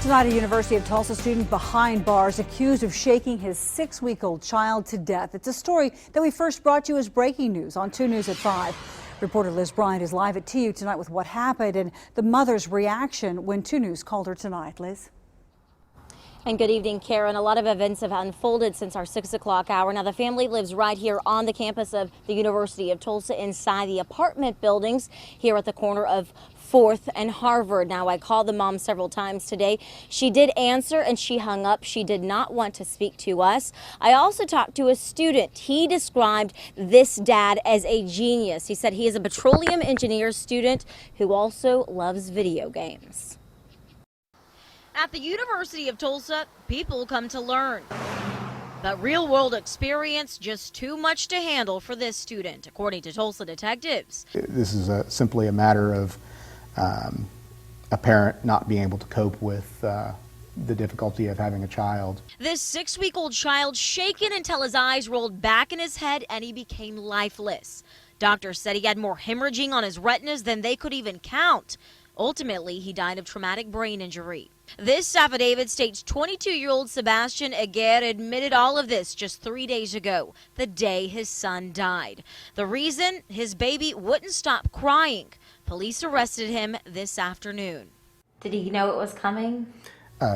Tonight, a University of Tulsa student behind bars accused of shaking his 6-week-old child to death. It's a story that we first brought you as breaking news on 2 News at 5. Reporter Liz Bryant is live at TU tonight with what happened and the mother's reaction when 2 News called her tonight. Liz? And good evening, Karen. A lot of events have unfolded since our 6 o'clock hour. Now, the family lives right here on the campus of the University of Tulsa inside the apartment buildings here at the corner of 4th and Harvard. Now, I called the mom several times today. She did answer and she hung up. She did not want to speak to us. I also talked to a student. He described this dad as a genius. He said he is a petroleum engineer student who also loves video games. At the University of Tulsa, people come to learn. But real-world experience just too much to handle for this student, according to Tulsa detectives. This is simply a matter of a parent not being able to cope with the difficulty of having a child. This 6-week-old child shaken until his eyes rolled back in his head and he became lifeless. Doctors said he had more hemorrhaging on his retinas than they could even count. Ultimately, he died of traumatic brain injury. This affidavit states 22-year-old Sebastian Aguirre admitted all of this just 3 days ago, the day his son died. The reason? His baby wouldn't stop crying. Police arrested him this afternoon. Did he know it was coming?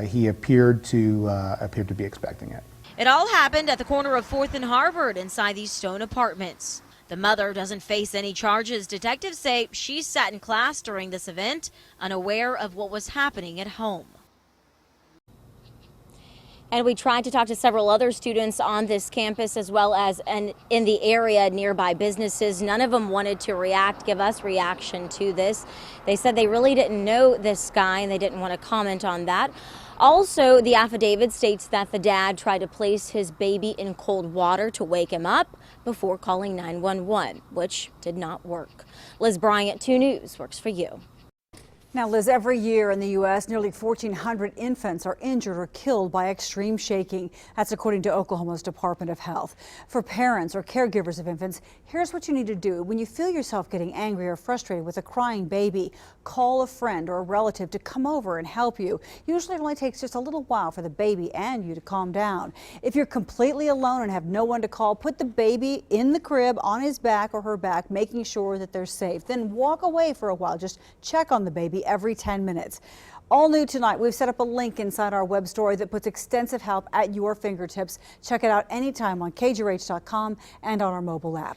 He appeared to be expecting it. It all happened at the corner of 4th and Harvard inside these stone apartments. The mother doesn't face any charges. Detectives say she sat in class during this event, unaware of what was happening at home. And we tried to talk to several other students on this campus as well as in the area nearby businesses. None of them wanted to give us reaction to this. They said they really didn't know this guy and they didn't want to comment on that. Also, the affidavit states that the dad tried to place his baby in cold water to wake him up before calling 911, which did not work. Liz Bryant, 2 News, works for you. Now, Liz, every year in the U.S., nearly 1,400 infants are injured or killed by extreme shaking. That's according to Oklahoma's Department of Health. For parents or caregivers of infants, here's what you need to do. When you feel yourself getting angry or frustrated with a crying baby, call a friend or a relative to come over and help you. Usually it only takes just a little while for the baby and you to calm down. If you're completely alone and have no one to call, put the baby in the crib on his back or her back, making sure that they're safe. Then walk away for a while. Just check on the baby every 10 minutes. All new tonight, we've set up a link inside our web story that puts extensive help at your fingertips. Check it out anytime on KGRH.com and on our mobile app.